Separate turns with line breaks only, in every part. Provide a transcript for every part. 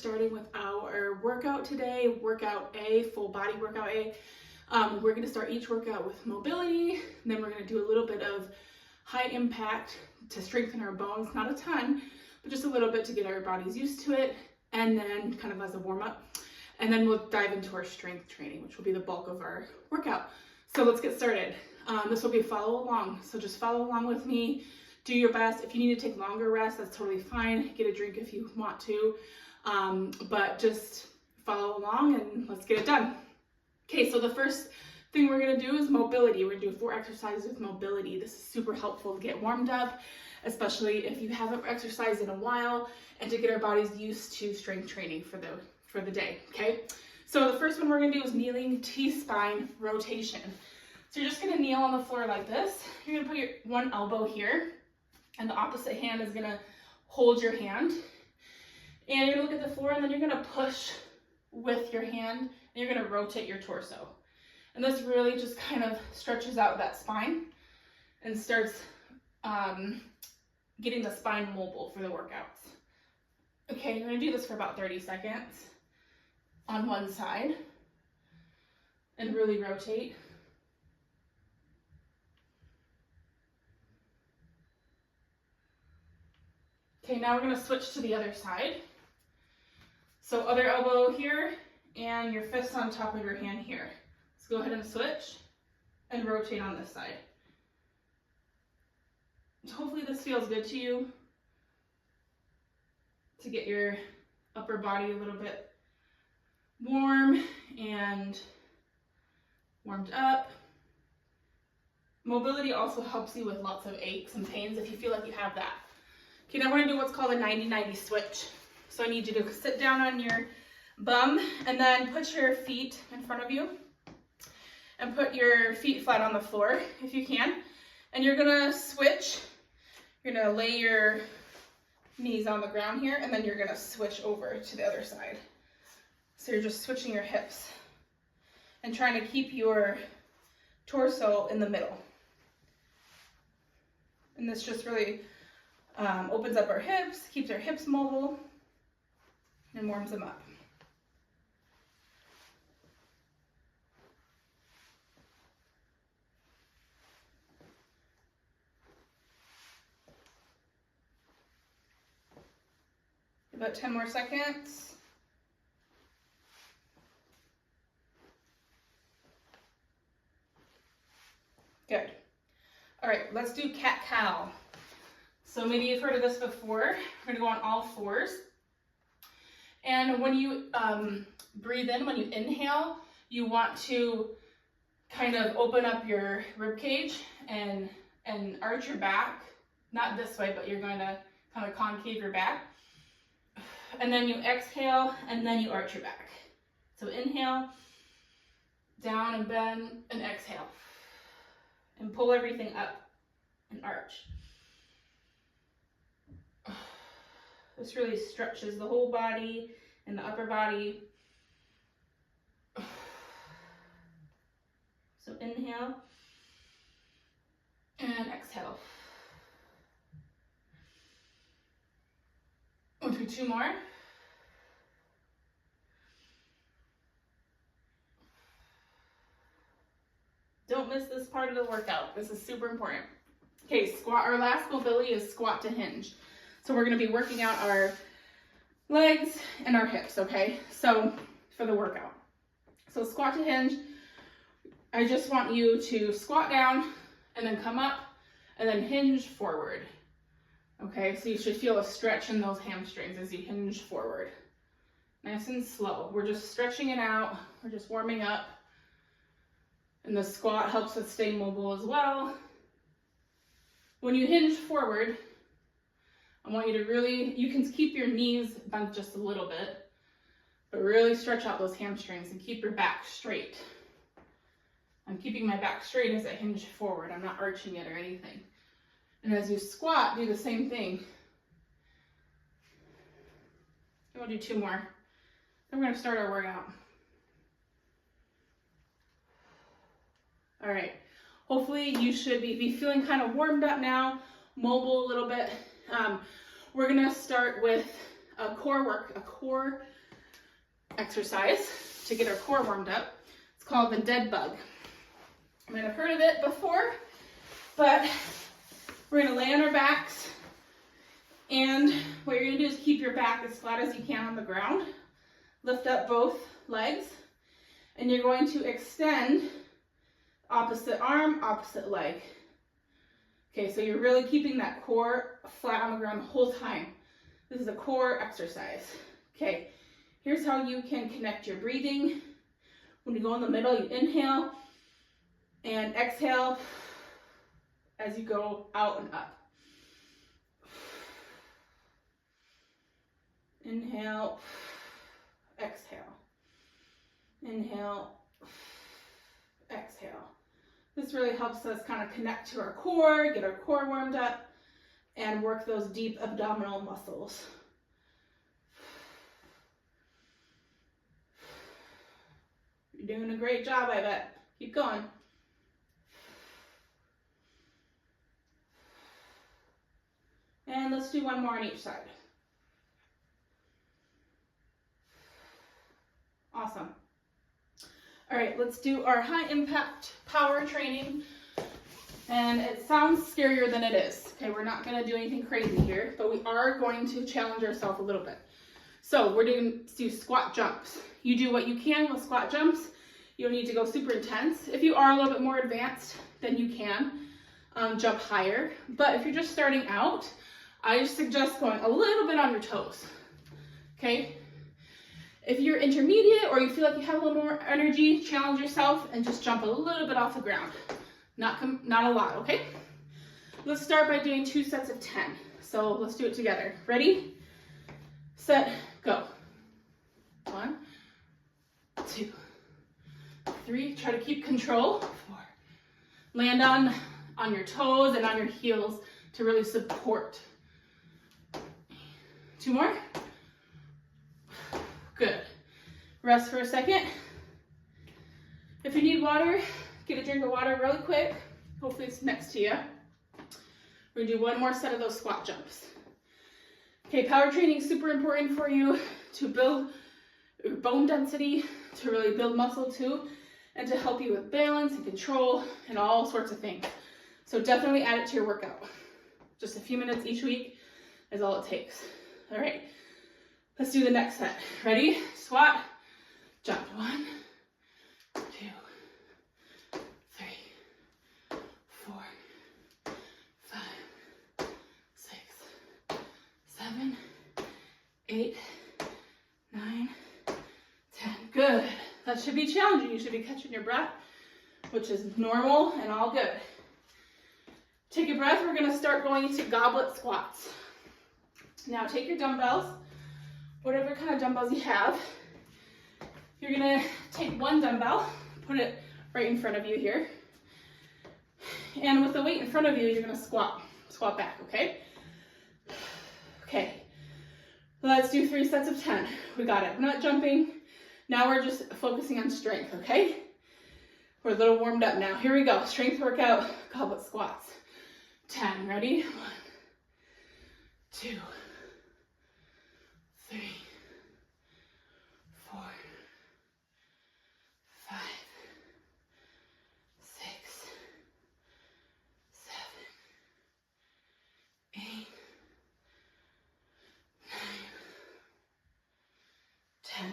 starting with our workout today, workout A, full body workout A. We're gonna start each workout with mobility, and then we're gonna do a little bit of high impact to strengthen our bones, not a ton, but just a little bit to get our bodies used to it, and then kind of as a warm up. And then we'll dive into our strength training, which will be the bulk of our workout. So let's get started. This will be a follow along. So just follow along with me, do your best. If you need to take longer rest, that's totally fine. Get a drink if you want to, but just follow along and let's get it done. Okay, so the first thing we're gonna do is mobility. We're gonna do 4 exercises with mobility. This is super helpful to get warmed up, especially if you haven't exercised in a while, and to get our bodies used to strength training for the day, okay? So the first one we're gonna do is kneeling T-spine rotation. So you're just gonna kneel on the floor like this. You're gonna put your one elbow here, and the opposite hand is gonna hold your hand. And you're gonna look at the floor, and then you're gonna push with your hand, and you're gonna rotate your torso. And this really just kind of stretches out that spine and starts getting the spine mobile for the workouts. Okay, you're gonna do this for about 30 seconds on one side and really rotate. Okay, now we're gonna switch to the other side. So other elbow here and your fist on top of your hand here. Let's go ahead and switch and rotate on this side. Hopefully this feels good to you, to get your upper body a little bit warm and warmed up. Mobility also helps you with lots of aches and pains if you feel like you have that. Okay, now we're gonna do what's called a 90-90 switch. So I need you to sit down on your bum and then put your feet in front of you and put your feet flat on the floor if you can. And you're gonna switch. You're gonna lay your knees on the ground here, and then you're gonna switch over to the other side. So you're just switching your hips and trying to keep your torso in the middle. And this just really opens up our hips, keeps our hips mobile, and warms them up. About 10 more seconds. Good. All right, let's do cat-cow. So maybe you've heard of this before. We're gonna go on all fours. And when you breathe in, when you inhale, you want to kind of open up your rib cage and arch your back. Not this way, but you're going to kind of concave your back. And then you exhale, and then you arch your back. So inhale, down and bend, and exhale. And pull everything up and arch. This really stretches the whole body and the upper body. So inhale and exhale. We'll do 2 more. Don't miss this part of the workout. This is super important. Okay, squat. Our last mobility is squat to hinge. So we're going to be working out our legs and our hips, okay? So for the workout. So squat to hinge, I just want you to squat down and then come up and then hinge forward. Okay, so you should feel a stretch in those hamstrings as you hinge forward. Nice and slow. We're just stretching it out. We're just warming up. And the squat helps us stay mobile as well. When you hinge forward, I want you to really, you can keep your knees bent just a little bit, but really stretch out those hamstrings and keep your back straight. I'm keeping my back straight as I hinge forward. I'm not arching it or anything. And as you squat, do the same thing. We'll do 2 more. Then we're going to start our workout. All right. Hopefully you should be feeling kind of warmed up now, mobile a little bit. We're going to start with a core exercise to get our core warmed up. It's called the dead bug. You might have heard of it before, but we're gonna lay on our backs, and what you're gonna do is keep your back as flat as you can on the ground. Lift up both legs, and you're going to extend opposite arm, opposite leg. Okay, so you're really keeping that core flat on the ground the whole time. This is a core exercise. Okay, here's how you can connect your breathing. When you go in the middle, you inhale and exhale as you go out and up. Inhale, exhale. Inhale, exhale. This really helps us kind of connect to our core, get our core warmed up, and work those deep abdominal muscles. You're doing a great job, I bet. Keep going. And let's do one more on each side. Awesome. All right, let's do our high impact power training. And it sounds scarier than it is. Okay, we're not gonna do anything crazy here, but we are going to challenge ourselves a little bit. So we're going to do squat jumps. You do what you can with squat jumps. You don't need to go super intense. If you are a little bit more advanced, then you can jump higher. But if you're just starting out, I suggest going a little bit on your toes, okay? If you're intermediate or you feel like you have a little more energy, challenge yourself and just jump a little bit off the ground. Not a lot, okay? Let's start by doing 2 sets of 10. So let's do it together. Ready, set, go. 1, 2, 3. Try to keep control. 4. Land on your toes and on your heels to really support. 2 more. Good. Rest for a second. If you need water, get a drink of water really quick. Hopefully it's next to you. We're gonna do 1 more set of those squat jumps. Okay, power training is super important for you to build bone density, to really build muscle too, and to help you with balance and control and all sorts of things. So definitely add it to your workout. Just a few minutes each week is all it takes. All right, let's do the next set. Ready? Squat, jump. 1, 2, 3, 4, 5, 6, 7, 8, 9, 10. Good. That should be challenging. You should be catching your breath, which is normal and all good. Take a breath. We're going to start going into goblet squats. Now take your dumbbells, whatever kind of dumbbells you have. You're going to take 1 dumbbell, put it right in front of you here. And with the weight in front of you, you're going to squat back, okay? Okay, let's do 3 sets of 10. We got it. We're not jumping. Now we're just focusing on strength, okay? We're a little warmed up now. Here we go. Strength workout, goblet squats. 10. Ready? 1, 2, 3, 4, 5, 6, 7, 8, 9, 10.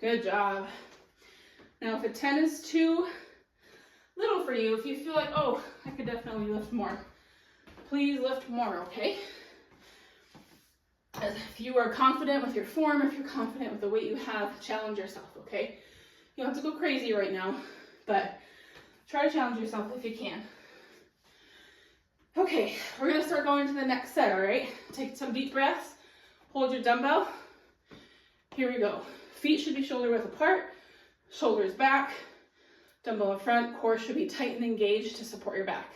Good job. Now if a 10 is too little for you, if you feel like, oh, I could definitely lift more, please lift more, okay? If you are confident with your form, if you're confident with the weight you have, challenge yourself, okay? You don't have to go crazy right now, but try to challenge yourself if you can. Okay, we're gonna start going to the next set, all right? Take some deep breaths, hold your dumbbell. Here we go. Feet should be shoulder width apart, shoulders back, dumbbell in front, core should be tight and engaged to support your back.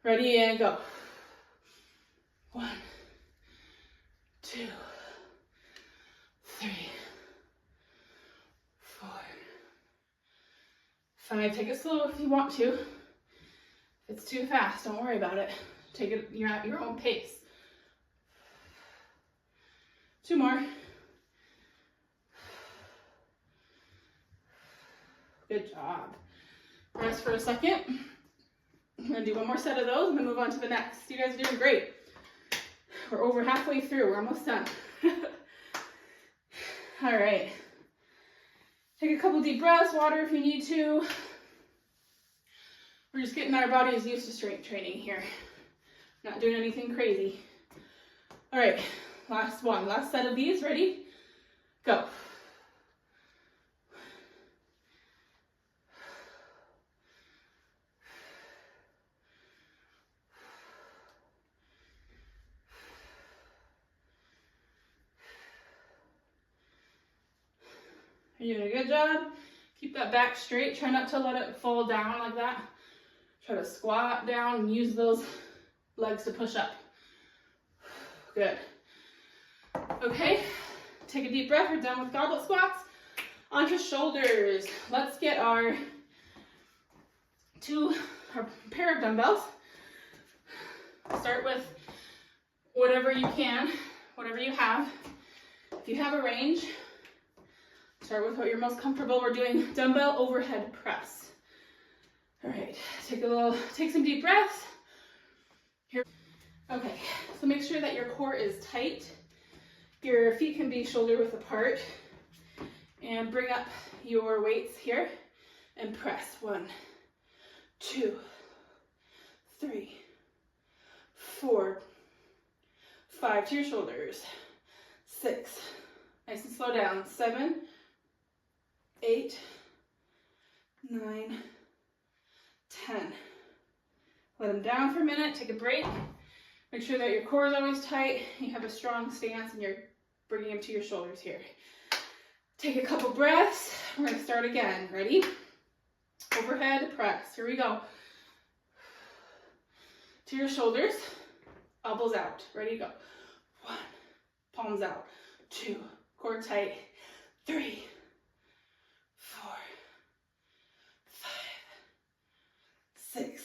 Ready, and go. 1, 2, 3, 4, 5. Take it slow if you want to. If it's too fast, don't worry about it. Take it, you're at your own pace. 2 more. Good job. Rest for a second. I'm gonna do one more set of those and then move on to the next. You guys are doing great. We're over halfway through, we're almost done. All right. Take a couple deep breaths, water if you need to. We're just getting our bodies used to strength training here. Not doing anything crazy. All right, last one, last set of these, ready? Go. You're doing a good job. Keep that back straight. Try not to let it fall down like that. Try to squat down and use those legs to push up. Good. Okay, take a deep breath. We're done with goblet squats. Onto shoulders. Let's get our pair of dumbbells. Start with whatever you can, whatever you have. If you have a range, start with what you're most comfortable. We're doing dumbbell overhead press. All right, take some deep breaths. Here. Okay, so make sure that your core is tight. Your feet can be shoulder width apart. And bring up your weights here and press. 1, 2, 3, 4, 5 to your shoulders. 6, nice and slow down. 7, 8, 9, 10. Let them down for a minute, take a break. Make sure that your core is always tight, you have a strong stance, and you're bringing them to your shoulders here. Take a couple breaths. We're going to start again. Ready? Overhead press. Here we go. To your shoulders, elbows out. Ready? Go. 1, palms out. 2, core tight. 3, 4, 5, 6,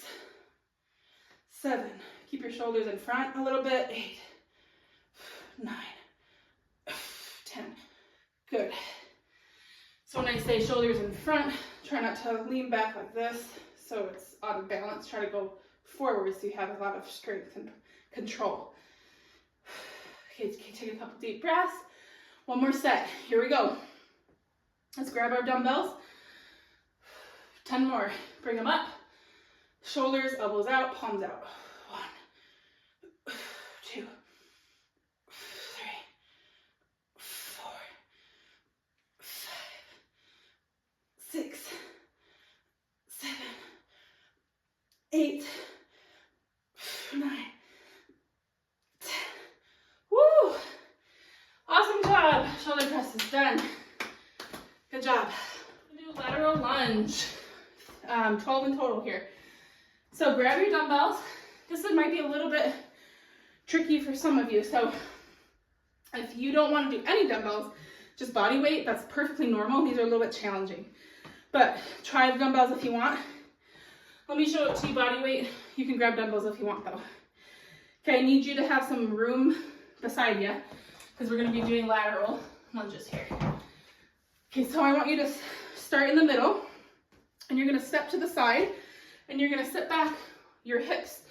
7. Keep your shoulders in front a little bit. 8, 9, 10. Good. So when I say shoulders in front, try not to lean back like this so it's out of balance. Try to go forward so you have a lot of strength and control. Okay, take a couple deep breaths. One more set. Here we go. Let's grab our dumbbells. 10 more. Bring them up. Shoulders, elbows out, palms out. 1, 2, 3, 4, 5, 6, 7, 8, 9, 10. Woo! Awesome job. Shoulder press is done. Good job. We'll do lateral lunge. 12 in total here. So grab your dumbbells. This might be a little bit tricky for some of you. So if you don't want to do any dumbbells, just body weight, that's perfectly normal. These are a little bit challenging. But try the dumbbells if you want. Let me show it to you body weight. You can grab dumbbells if you want though. Okay, I need you to have some room beside you because we're going to be doing lateral lunges here. Okay, so I want you to start in the middle and you're going to step to the side and you're going to sit back your hips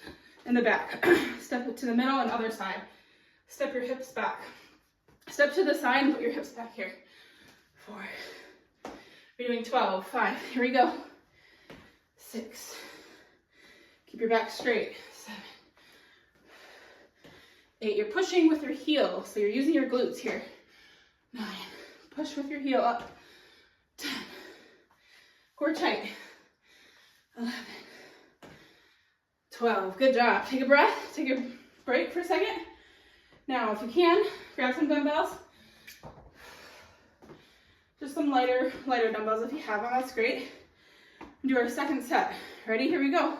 in the back. Step it to the middle and other side. Step your hips back. Step to the side and put your hips back here. 4. We're doing 12. 5. Here we go. 6. Keep your back straight. 7. 8. You're pushing with your heel, so you're using your glutes here. 9. Push with your heel up. 10. Core tight. 11. 12. Good job. Take a breath. Take a break for a second. Now, if you can, grab some dumbbells. Just some lighter dumbbells if you have them. That's great. Do our second set. Ready? Here we go.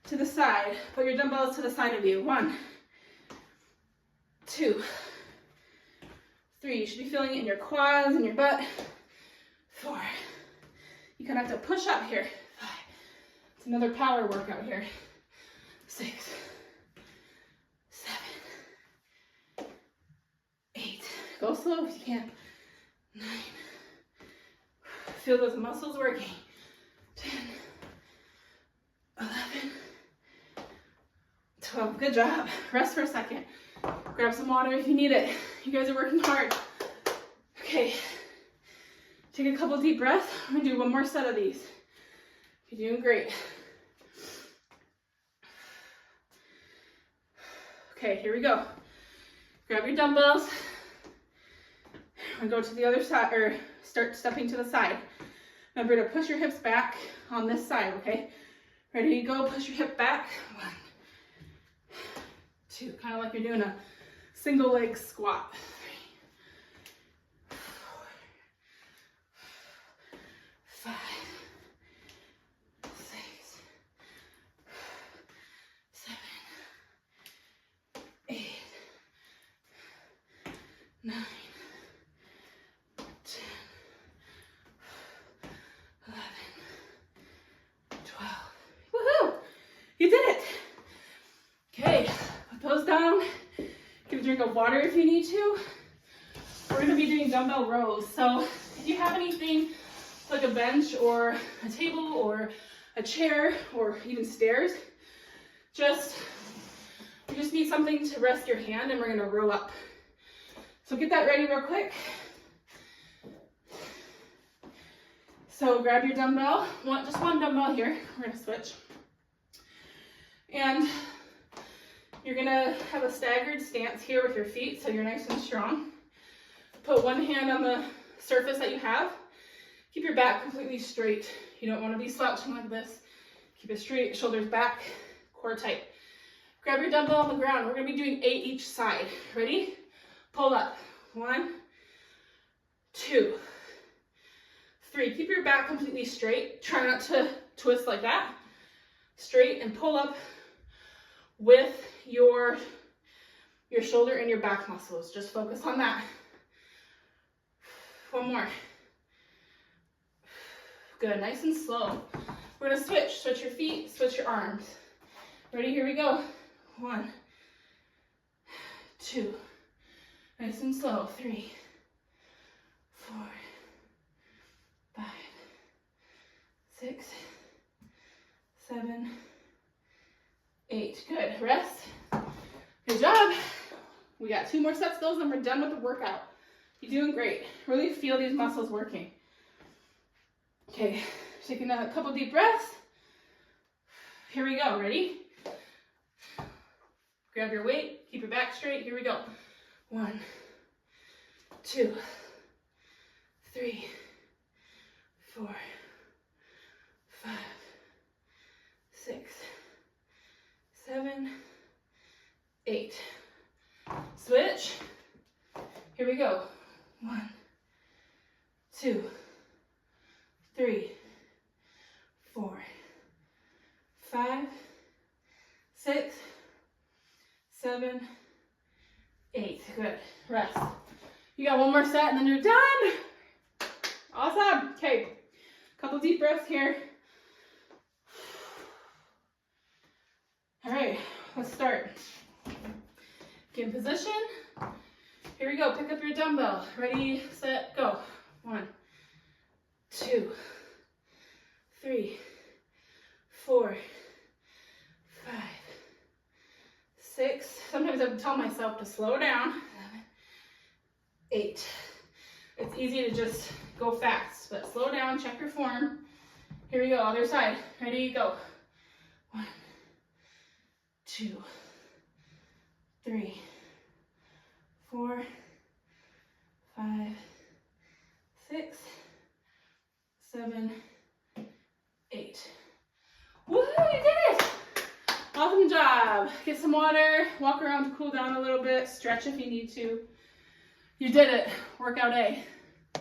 To the side. Put your dumbbells to the side of you. 1, 2, 3. You should be feeling it in your quads and your butt. 4. You kind of have to push up here. 5. It's another power workout here. 6, 7, 8. Go slow if you can. 9, Feel those muscles working. 10, 11, 12. Good job. Rest for a second. Grab some water if you need it. You guys are working hard. Okay. Take a couple deep breaths. I'm gonna do one more set of these. You're doing great. Okay, here we go. Grab your dumbbells. And go to the other side, or start stepping to the side. Remember to push your hips back on this side, okay? Ready to go, push your hip back. 1, 2, kind of like you're doing a single leg squat. 3, 4, 5, 6, 7, 8, 9, 10, 11, 12. Woohoo! You did it! Okay, put those down. Get a drink of water if you need to. We're gonna be doing dumbbell rows. So if you have anything like a bench or a table or a chair or even stairs, you just need something to rest your hand, and we're gonna row up. So get that ready real quick. So grab your dumbbell, just one dumbbell here. We're gonna switch. And you're gonna have a staggered stance here with your feet, so you're nice and strong. Put one hand on the surface that you have. Keep your back completely straight. You don't wanna be slouching like this. Keep it straight, shoulders back, core tight. Grab your dumbbell on the ground. We're gonna be doing 8 each side. Ready? Pull up. 1, 2, 3. Keep your back completely straight. Try not to twist like that. Straight, and pull up with your shoulder and your back muscles. Just focus on that. One more. Good, nice and slow. We're gonna switch your feet, switch your arms. Ready, here we go. 1, 2, nice and slow. 3, 4, 5, 6, 7, 8. Good, rest. Good job. We got 2 more sets of those and we're done with the workout. You're doing great. Really feel these muscles working. Okay, taking a couple deep breaths. Here we go, ready? Grab your weight, keep your back straight. Here we go. 1, 2, 3, 4, 5, 6, 7, 8. Switch. Here we go. 1, 2, 3, 4, 5, 6, 7, 8. Good. Rest. You got one more set and then you're done. Awesome. Okay. Couple deep breaths here. All right. Let's start. Get in position. Here we go. Pick up your dumbbell. Ready, set, go. 1, 2, 3, 4, 5, 6. Sometimes I tell myself to slow down. 7, 8. It's easy to just go fast, but slow down, check your form. Here we go, other side. Ready, go. 1, 2, 3, 4, 5, 6, 7, 8. Woo, you did it! Awesome job. Get some water, walk around to cool down a little bit, stretch if you need to. You did it. Workout A.